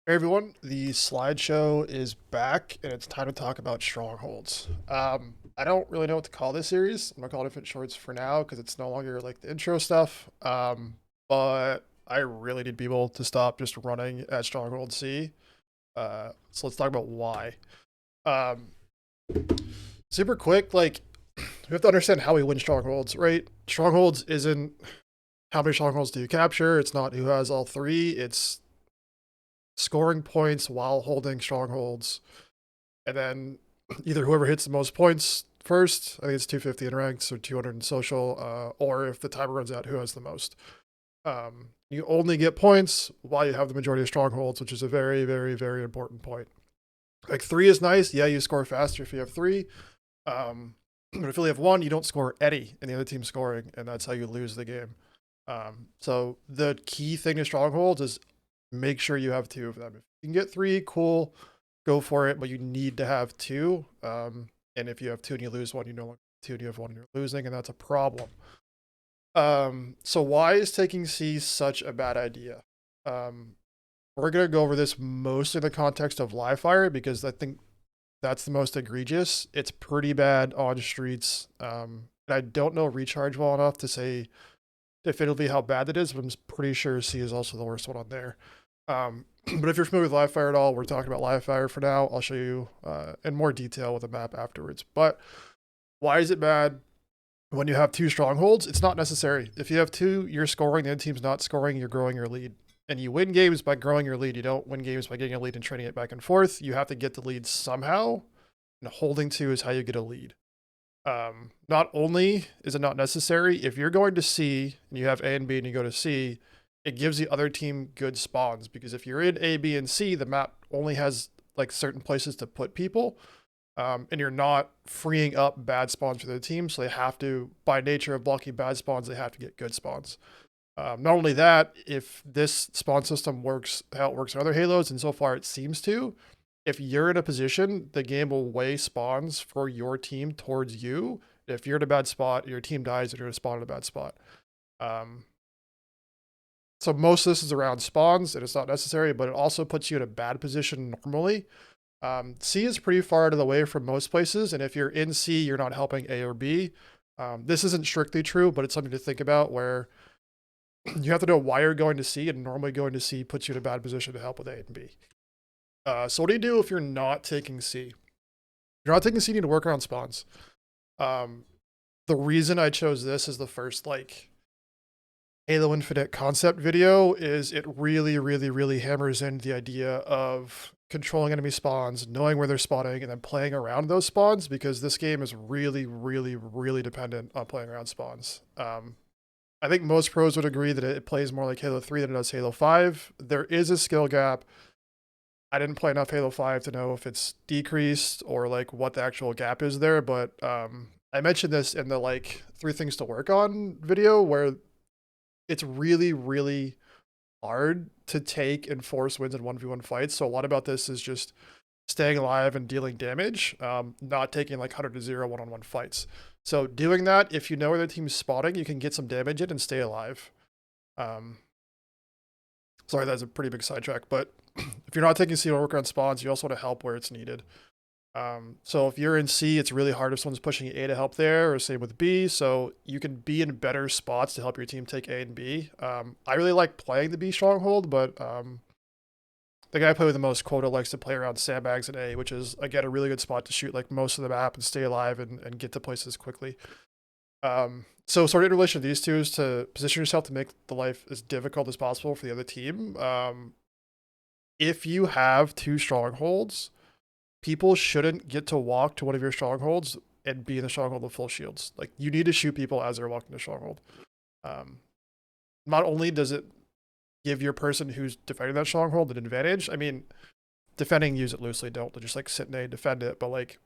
Hey everyone, the slideshow is back and it's time to talk about strongholds. I don't really know what to call this series. I'm gonna call it Infant Shorts for now because it's no longer like the intro stuff. But I really need people to stop just running at Stronghold C. So let's talk about why. Um, Super quick, like we have to understand how we win strongholds, right? Strongholds isn't how many strongholds do you capture. It's not who has all three. It's scoring points while holding strongholds, and then either whoever hits the most points first, I think it's 250 in ranks or 200 in social, or if the timer runs out, who has the most. You only get points while you have the majority of strongholds, which is a very, very, very important point. Like three is nice. Yeah, you score faster if you have three. But if you only have one, you don't score any in the other team scoring, and that's how you lose the game. So the key thing to strongholds is make sure you have two of them. If you can get three, cool, go for it. But you need to have two. And if you have two and you lose one, you no longer have two and you have one and you're losing, and that's a problem. So why is taking C such a bad idea? We're gonna go over this mostly in the context of live fire because I think that's the most egregious. It's pretty bad on streets. And I don't know recharge well enough to say definitively how bad it is, but I'm pretty sure C is also the worst one on there. But if you're familiar with live fire at all, we're talking about live fire for now. I'll show you in more detail with a map afterwards. But why is it bad? When you have two strongholds, it's not necessary. If you have two, you're scoring, the other team's not scoring, you're growing your lead. And you win games by growing your lead. You don't win games by getting a lead and trading it back and forth. You have to get the lead somehow, and holding two is how you get a lead. Not only is it not necessary, if you're going to C and you have A and B and you go to C, it gives the other team good spawns because if you're in A, B, and C, the map only has like certain places to put people. And you're not freeing up bad spawns for the team, so they have to, by nature of blocking bad spawns, they have to get good spawns. Not only that, if this spawn system works how it works in other Halos, and so far it seems to, if you're in a position, the game will weigh spawns for your team towards you. If you're in a bad spot, your team dies, and you're going to spawn in a bad spot. So most of this is around spawns, and it's not necessary, but it also puts you in a bad position normally. C is pretty far out of the way from most places, and if you're in C, you're not helping A or B. This isn't strictly true, but it's something to think about where you have to know why you're going to C, and normally going to C puts you in a bad position to help with A and B. So what do you do if you're not taking C? If you're not taking C, you need to work around spawns. The reason I chose this as the first like Halo Infinite concept video is it really, really, really hammers in the idea of controlling enemy spawns, knowing where they're spawning, and then playing around those spawns because this game is really, really, really dependent on playing around spawns. I think most pros would agree that it plays more like Halo 3 than it does Halo 5. There is a skill gap. I didn't play enough Halo 5 to know if it's decreased or like what the actual gap is there, but I mentioned this in the like 3 things to work on video where it's really, really hard to take and force wins in 1v1 fights. So a lot about this is just staying alive and dealing damage, not taking like 100 to 0 one-on-one fights. So doing that, if you know where the team's spotting, you can get some damage in and stay alive. Sorry, that's a pretty big sidetrack, but if you're not taking C or work on spawns, you also want to help where it's needed. So if you're in C, it's really hard if someone's pushing A to help there, or same with B. So you can be in better spots to help your team take A and B. I really like playing the B stronghold, but the guy I play with the most, Quota, likes to play around sandbags and A, which is again a really good spot to shoot like most of the map and stay alive and get to places quickly. So sort of in relation to these two is to position yourself to make the life as difficult as possible for the other team. If you have two strongholds, people shouldn't get to walk to one of your strongholds and be in the stronghold with full shields. Like you need to shoot people as they're walking to stronghold. Not only does it give your person who's defending that stronghold an advantage, I mean, defending, use it loosely, don't just like sit in A and defend it, but like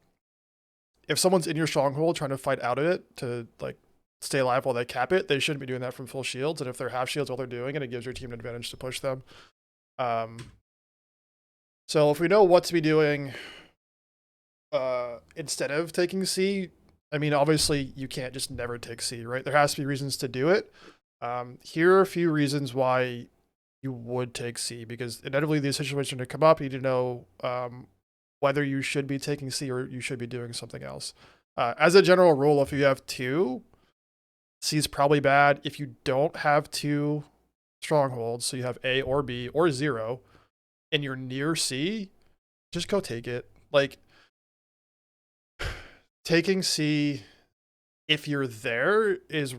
if someone's in your stronghold trying to fight out of it to like stay alive while they cap it, they shouldn't be doing that from full shields. And if they're half shields while they're doing it, it gives your team an advantage to push them. So if we know what to be doing instead of taking C, I mean, obviously you can't just never take C, right? There has to be reasons to do it. Here are a few reasons why you would take C, because inevitably these situations to come up. You need to know whether you should be taking C or you should be doing something else. As a general rule, if you have 2, C is probably bad. If you don't have 2 strongholds, so you have A or B or 0, and you're near C, just go take it. Like, taking C, if you're there, is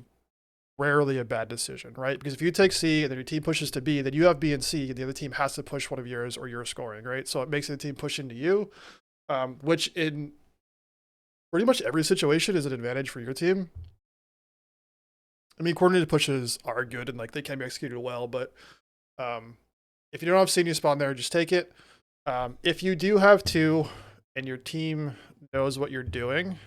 rarely a bad decision, right? Because if you take C and then your team pushes to B, then you have B and C, and the other team has to push one of yours or you're scoring, right? So it makes the team push into you, which in pretty much every situation is an advantage for your team. I mean, coordinated pushes are good and like they can be executed well, but if you don't have C and you spawn there, just take it. If you do have 2 and your team knows what you're doing,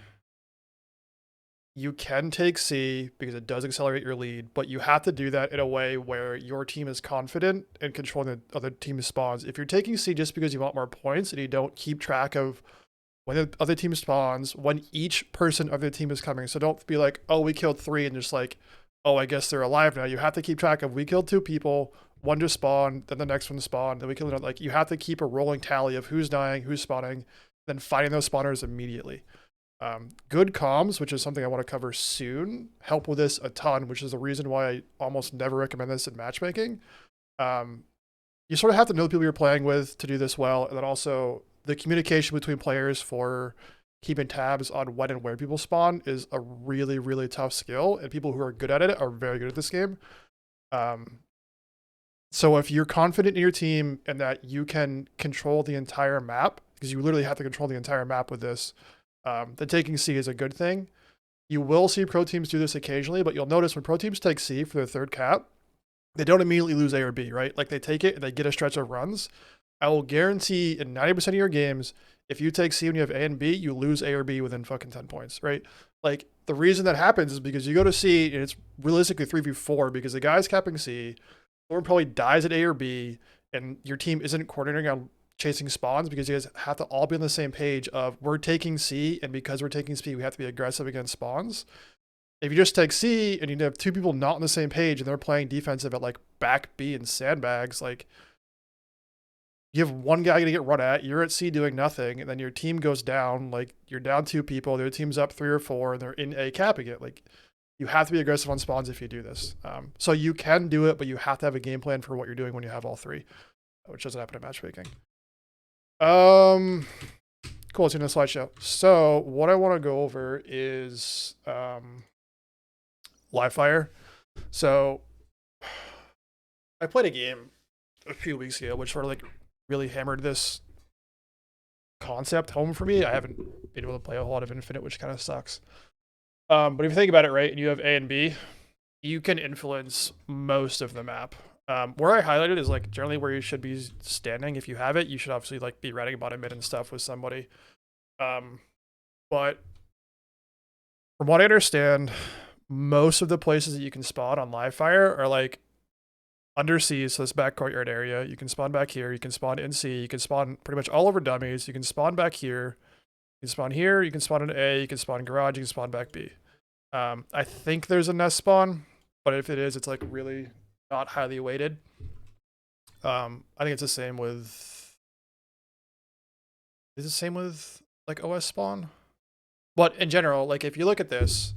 you can take C because it does accelerate your lead, but you have to do that in a way where your team is confident in controlling the other team's spawns. If you're taking C just because you want more points and you don't keep track of when the other team spawns, when each person of the team is coming, so don't be like, oh, we killed 3 and just like, oh, I guess they're alive now. You have to keep track of, we killed 2 people, 1 just spawned, then the next one spawned, then we killed another. Like, you have to keep a rolling tally of who's dying, who's spawning, then fighting those spawners immediately. Good comms, which is something I want to cover soon, help with this a ton, which is the reason why I almost never recommend this in matchmaking. You sort of have to know the people you're playing with to do this well, and then also the communication between players for keeping tabs on when and where people spawn is a really, really tough skill, and people who are good at it are very good at this game. So if you're confident in your team and that you can control the entire map, because you literally have to control the entire map with this, then taking C is a good thing. You will see pro teams do this occasionally, but you'll notice when pro teams take C for their 3rd cap, they don't immediately lose A or B, right? Like, they take it and they get a stretch of runs. I will guarantee in 90% of your games, if you take C when you have A and B, you lose A or B within fucking 10 points, right? Like, the reason that happens is because you go to C and it's realistically 3v4 because the guy's capping C, someone probably dies at A or B, and your team isn't coordinating on chasing spawns because you guys have to all be on the same page of, we're taking C, and because we're taking C, we have to be aggressive against spawns. If you just take C and you have 2 people not on the same page and they're playing defensive at like back B and sandbags, like, you have one guy gonna get run at, you're at C doing nothing, and then your team goes down, like, you're down 2 people, their team's up 3 or 4, and they're in A capping it. Like, you have to be aggressive on spawns if you do this. So you can do it, but you have to have a game plan for what you're doing when you have all 3, which doesn't happen in matchmaking. Cool, it's in the slideshow. So what I want to go over is live fire. So I played a game a few weeks ago which sort of like really hammered this concept home for me. I haven't been able to play a whole lot of Infinite, which kind of sucks. But if you think about it, right, and you have A and B, you can influence most of the map. Where I highlighted is like generally where you should be standing. If you have it, you should obviously like be riding bottom mid and stuff with somebody. But from what I understand, most of the places that you can spawn on live fire are like under C, so this back courtyard area. You can spawn back here, you can spawn in C, you can spawn pretty much all over dummies, you can spawn back here, you can spawn here, you can spawn in A, you can spawn in garage, you can spawn back B. I think there's a nest spawn, but if it is, it's like really not highly weighted. I think it's the same with, is it the same with like OS spawn? But in general, like if you look at this,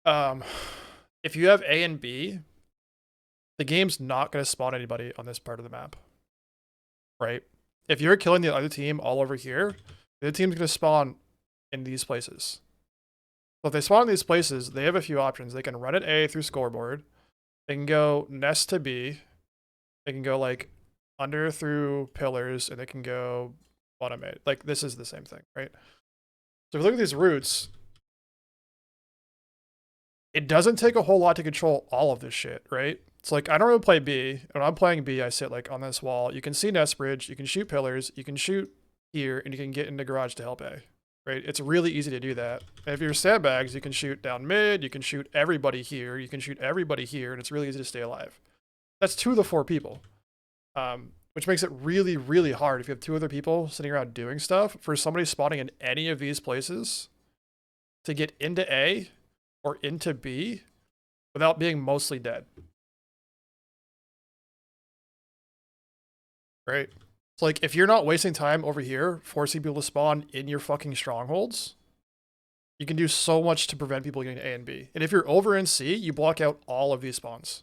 if you have A and B, the game's not going to spawn anybody on this part of the map, right? If you're killing the other team all over here, the other team's going to spawn in these places. So if they spawn in these places, they have a few options. They can run at A through scoreboard. They can go nest to B. They can go like under through pillars, and they can go bottom A. Like this is the same thing, right? So if you look at these routes, it doesn't take a whole lot to control all of this shit, right? It's like, I don't really play B. When I'm playing B, I sit like on this wall. You can see nest bridge, you can shoot pillars, you can shoot here, and you can get into garage to help A, right? It's really easy to do that. And if you're sandbags, you can shoot down mid, you can shoot everybody here, you can shoot everybody here, and it's really easy to stay alive. That's 2 of the 4 people, which makes it really, really hard if you have 2 other people sitting around doing stuff for somebody spawning in any of these places to get into A or into B without being mostly dead. right? So like if you're not wasting time over here forcing people to spawn in your fucking strongholds, you can do so much to prevent people getting A and B. And if you're over in C, you block out all of these spawns.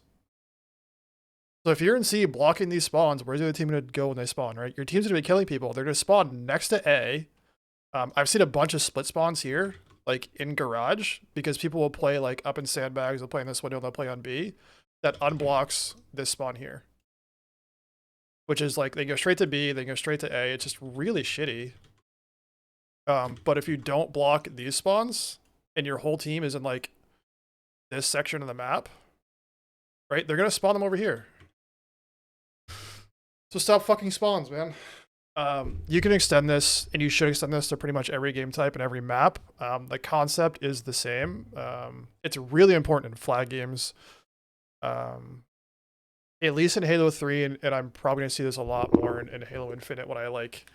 So if you're in C blocking these spawns, where's the other team going to go when they spawn, right? Your team's going to be killing people. They're going to spawn next to A. I've seen a bunch of split spawns here, like in garage, because people will play like up in sandbags, they'll play in this window, they'll play on B. That unblocks this spawn here. Which is like, they go straight to B, they go straight to A. It's just really shitty. But if you don't block these spawns, and your whole team is in like this section of the map, right? They're going to spawn them over here. So stop fucking spawns, man. You can extend this, and you should extend this to pretty much every game type and every map. The concept is the same. It's really important in flag games. At least in Halo 3, and I'm probably going to see this a lot more in Halo Infinite when I like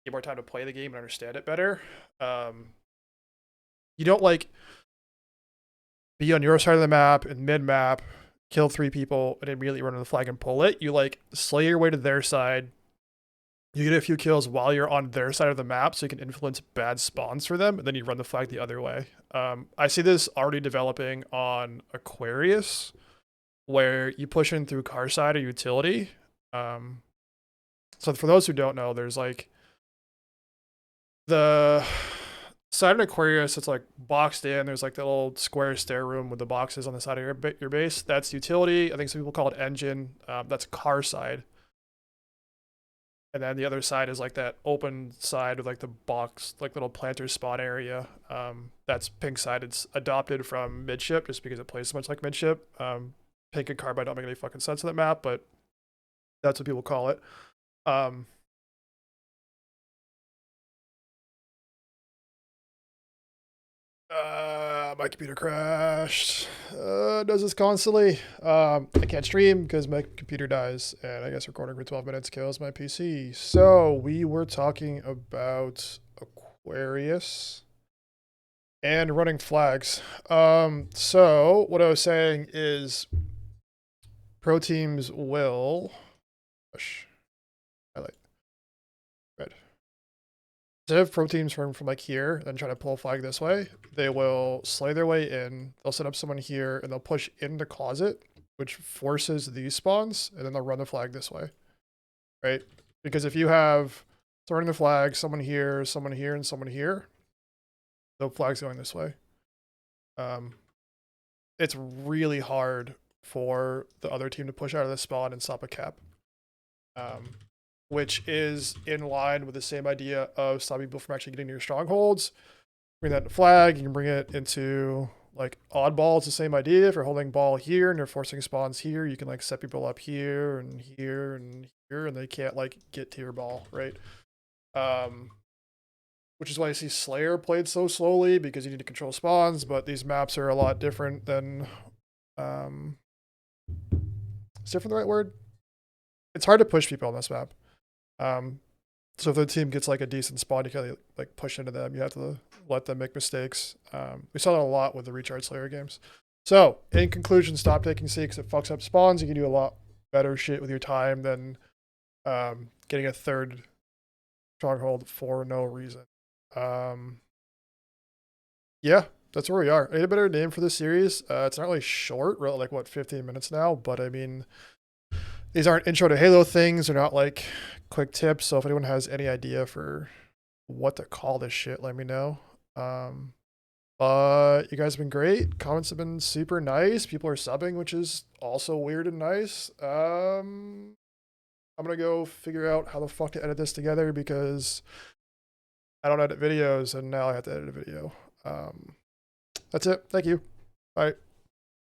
get more time to play the game and understand it better. You don't like be on your side of the map and mid-map, kill 3 people, and immediately run to the flag and pull it. You like slay your way to their side. You get a few kills while you're on their side of the map so you can influence bad spawns for them, and then you run the flag the other way. I see this already developing on Aquarius, where you push in through car side or utility. So for those who don't know, there's like the side of Aquarius, it's like boxed in. There's like the little square stair room with the boxes on the side of your base. That's utility. I think some people call it engine. That's car side. And then the other side is like that open side with like the box, like little planter spot area. That's pink side. It's adopted from midship just because it plays so much like midship. Pink and carbide don't make any fucking sense on that map, but that's what people call it. My computer crashed. Does this constantly. I can't stream because my computer dies, and I guess recording for 12 minutes kills my PC. So we were talking about Aquarius and running flags. So what I was saying is pro teams will highlight red. Instead of pro teams from like here and try to pull a flag this way, they will slay their way in. They'll set up someone here and they'll push into closet, which forces these spawns, and then they'll run the flag this way, right? Because if you have throwing the flag, someone here, and someone here, the flag's going this way. It's really hard for the other team to push out of the spawn and stop a cap. Which is in line with the same idea of stopping people from actually getting to your strongholds. Bring that to flag, you can bring it into like oddball, it's the same idea. If you're holding ball here and you're forcing spawns here, you can like set people up here and here and here, and they can't like get to your ball, right? Which is why I see Slayer played so slowly, because you need to control spawns, but these maps are a lot different than is different the right word? It's hard to push people on this map. So if the team gets like a decent spawn, you can like push into them. You have to let them make mistakes. We saw that a lot with the Recharge Slayer games. So in conclusion, stop taking C because it fucks up spawns. You can do a lot better shit with your time than getting a third stronghold for no reason. Yeah, that's where we are. I need a better name for this series. It's not really short, really, like what, 15 minutes now, but I mean, these aren't intro to Halo things. They're not like quick tips. So if anyone has any idea for what to call this shit, let me know. But you guys have been great. Comments have been super nice. People are subbing, which is also weird and nice. I'm gonna go figure out how the fuck to edit this together because I don't edit videos and now I have to edit a video. That's it. Thank you. Bye.